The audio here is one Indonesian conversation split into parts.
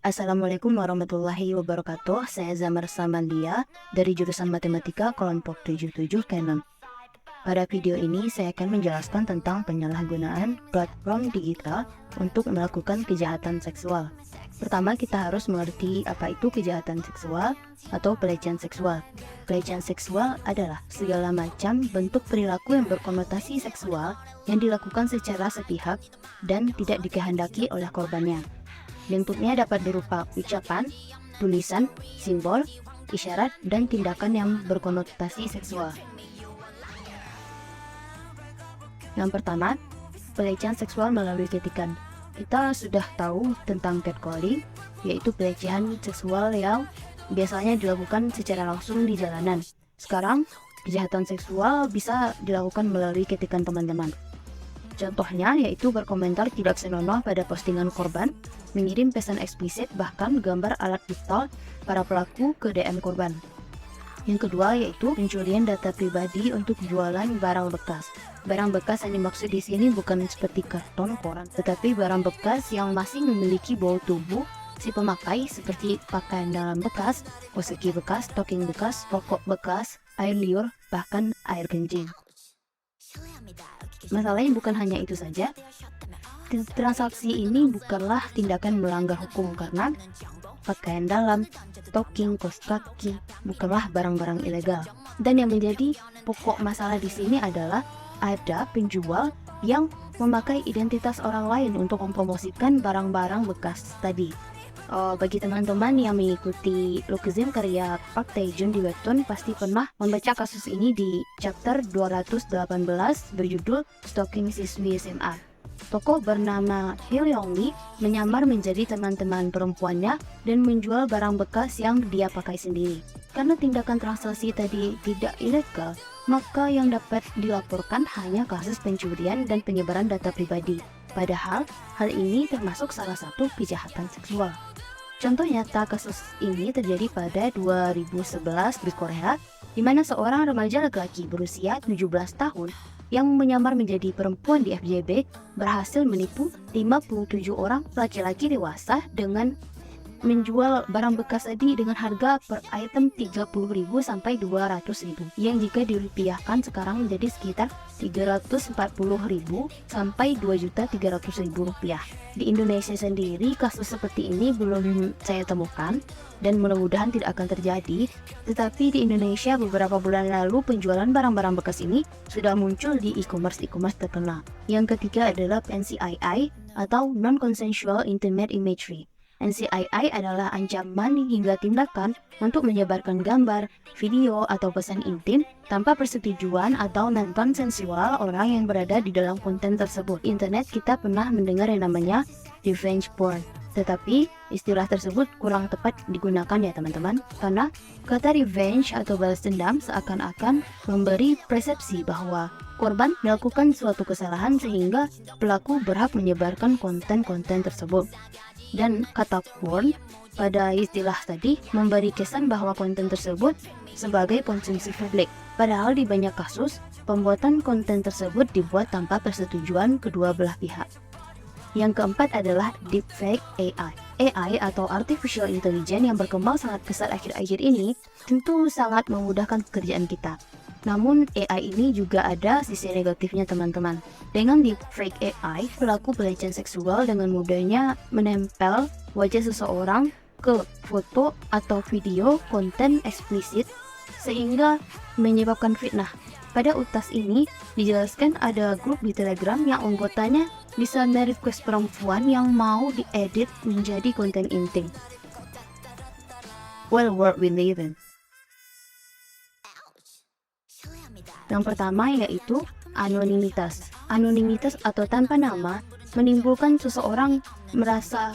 Assalamualaikum warahmatullahi wabarakatuh. Saya Zamar Samandia dari jurusan Matematika kelompok 77 Canon. Pada video ini saya akan menjelaskan tentang penyalahgunaan platform digital untuk melakukan kejahatan seksual. Pertama, kita harus mengerti apa itu kejahatan seksual atau pelecehan seksual. Pelecehan seksual adalah segala macam bentuk perilaku yang berkonotasi seksual yang dilakukan secara sepihak dan tidak dikehendaki oleh korbannya. Bentuknya dapat berupa ucapan, tulisan, simbol, isyarat, dan tindakan yang berkonotasi seksual. Yang pertama, pelecehan seksual melalui ketikan. Kita sudah tahu tentang catcalling, yaitu pelecehan seksual yang biasanya dilakukan secara langsung di jalanan. Sekarang, kejahatan seksual bisa dilakukan melalui ketikan teman-teman. Contohnya yaitu berkomentar tidak senonoh pada postingan korban, mengirim pesan eksplisit, bahkan gambar alat vital para pelaku ke DM korban. Yang kedua yaitu pencurian data pribadi untuk jualan barang bekas. Barang bekas yang dimaksud di sini bukan seperti karton, koran, tetapi barang bekas yang masih memiliki bau tubuh si pemakai seperti pakaian dalam bekas, koseki bekas, stocking bekas, rokok bekas, air liur, bahkan air kencing. Masalahnya bukan hanya itu saja, transaksi ini bukanlah tindakan melanggar hukum karena pakaian dalam, stocking, kaos kaki bukanlah barang-barang ilegal. Dan yang menjadi pokok masalah di sini adalah ada penjual yang memakai identitas orang lain untuk mempromosikan barang-barang bekas tadi. Bagi teman-teman yang mengikuti Lokizim karya Park Tae-jun di webtoon pasti pernah membaca kasus ini di chapter 218 berjudul Stalking Siswi SMA. Tokoh bernama Hyeong-mi menyamar menjadi teman-teman perempuannya dan menjual barang bekas yang dia pakai sendiri. Karena tindakan transaksi tadi tidak ilegal, maka yang dapat dilaporkan hanya kasus pencurian dan penyebaran data pribadi. Padahal, hal ini termasuk salah satu kejahatan seksual. Contoh nyata kasus ini terjadi pada 2011 di Korea, di mana seorang remaja laki-laki berusia 17 tahun yang menyamar menjadi perempuan di FJB berhasil menipu 57 orang laki-laki dewasa dengan menjual barang bekas tadi dengan harga per item 30.000 sampai 200.000 yang jika dirupiahkan sekarang menjadi sekitar 340.000 sampai 2.300.000 rupiah. Di Indonesia sendiri kasus seperti ini belum saya temukan dan mudah-mudahan tidak akan terjadi, tetapi di Indonesia beberapa bulan lalu penjualan barang-barang bekas ini sudah muncul di e-commerce terkenal. Yang ketiga adalah NCII atau Non-Consensual Intimate Imagery. NCII adalah ancaman hingga tindakan untuk menyebarkan gambar, video, atau pesan intim tanpa persetujuan atau non-konsensual orang yang berada di dalam konten tersebut. Internet kita pernah mendengar yang namanya revenge porn, tetapi istilah tersebut kurang tepat digunakan ya teman-teman, karena kata revenge atau balas dendam seakan-akan memberi persepsi bahwa korban melakukan suatu kesalahan sehingga pelaku berhak menyebarkan konten-konten tersebut. Dan kata porn pada istilah tadi memberi kesan bahwa konten tersebut sebagai konsumsi publik. Padahal di banyak kasus, pembuatan konten tersebut dibuat tanpa persetujuan kedua belah pihak. Yang keempat adalah deepfake AI. AI atau Artificial Intelligence yang berkembang sangat pesat akhir-akhir ini tentu sangat memudahkan pekerjaan kita. Namun AI ini juga ada sisi negatifnya teman-teman. Dengan deepfake AI, pelaku pelecehan seksual dengan mudahnya menempel wajah seseorang ke foto atau video konten eksplisit sehingga menyebabkan fitnah. Pada utas ini dijelaskan ada grup di Telegram yang anggotanya bisa merequest perempuan yang mau diedit menjadi konten intim. Well, world we live in. Yang pertama yaitu anonimitas. Anonimitas atau tanpa nama menimbulkan seseorang merasa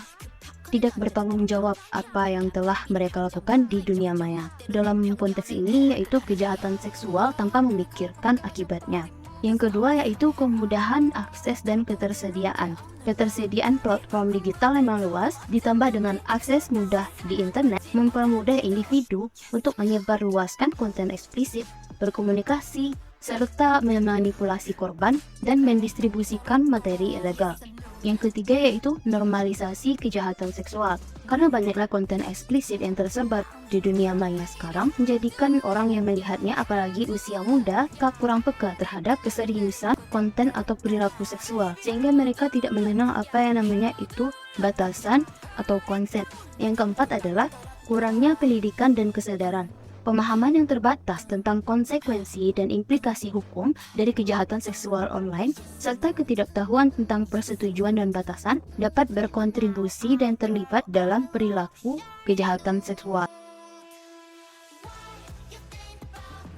tidak bertanggung jawab apa yang telah mereka lakukan di dunia maya. Dalam konteks ini yaitu kejahatan seksual tanpa memikirkan akibatnya. Yang kedua yaitu kemudahan akses dan ketersediaan. Ketersediaan platform digital yang luas ditambah dengan akses mudah di internet mempermudah individu untuk menyebarluaskan konten eksplisit, berkomunikasi, serta memanipulasi korban dan mendistribusikan materi ilegal. Yang ketiga yaitu normalisasi kejahatan seksual. Karena banyaklah konten eksplisit yang tersebar di dunia maya sekarang, menjadikan orang yang melihatnya, apalagi usia muda, kurang peka terhadap keseriusan konten atau perilaku seksual, sehingga mereka tidak mengenal apa yang namanya itu batasan atau konsen. Yang keempat adalah kurangnya pendidikan dan kesadaran. Pemahaman yang terbatas tentang konsekuensi dan implikasi hukum dari kejahatan seksual online, serta ketidaktahuan tentang persetujuan dan batasan dapat berkontribusi dan terlibat dalam perilaku kejahatan seksual.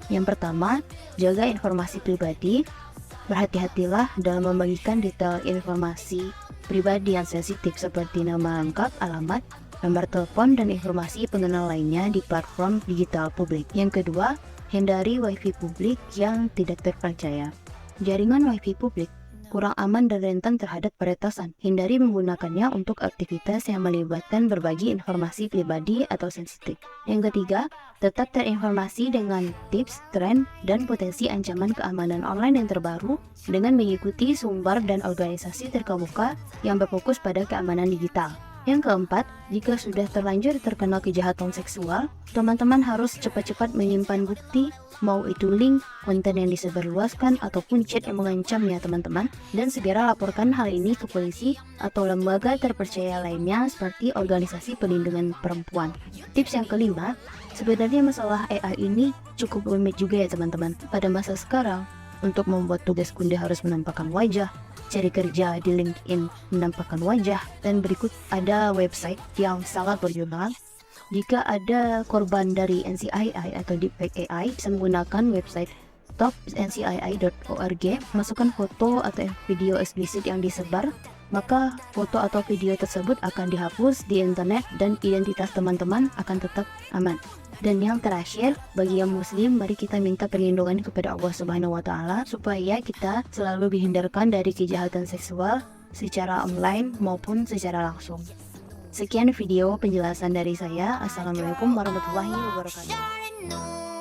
Yang pertama, jaga informasi pribadi. Berhati-hatilah dalam membagikan detail informasi pribadi yang sensitif seperti nama lengkap, alamat, nomor telepon, dan informasi pengenal lainnya di platform digital publik. Yang kedua, hindari wifi publik yang tidak terpercaya. Jaringan wifi publik kurang aman dan rentan terhadap peretasan. Hindari menggunakannya untuk aktivitas yang melibatkan berbagi informasi pribadi atau sensitif. Yang ketiga, tetap terinformasi dengan tips, tren, dan potensi ancaman keamanan online yang terbaru dengan mengikuti sumber dan organisasi terkemuka yang berfokus pada keamanan digital. Yang keempat, jika sudah terlanjur terkena kejahatan seksual, teman-teman harus cepat-cepat menyimpan bukti, mau itu link, konten yang disebarluaskan, ataupun chat yang mengancamnya teman-teman, dan segera laporkan hal ini ke polisi atau lembaga terpercaya lainnya seperti organisasi perlindungan perempuan. Tips yang kelima, sebenarnya masalah AI ini cukup rumit juga ya teman-teman. Pada masa sekarang, untuk membuat tugas kuliah harus menampakkan wajah, cari kerja di LinkedIn menampakkan wajah, dan berikut ada website yang sangat berjurnal. Jika ada korban dari NCII atau deepfake AI, bisa menggunakan website stopncii.org, masukkan foto atau video eksplisit yang disebar, maka foto atau video tersebut akan dihapus di internet dan identitas teman-teman akan tetap aman. Dan yang terakhir, bagi yang muslim, mari kita minta perlindungan kepada Allah Subhanahu wa Ta'ala supaya kita selalu dihindarkan dari kejahatan seksual secara online maupun secara langsung. Sekian video penjelasan dari saya. Assalamualaikum warahmatullahi wabarakatuh.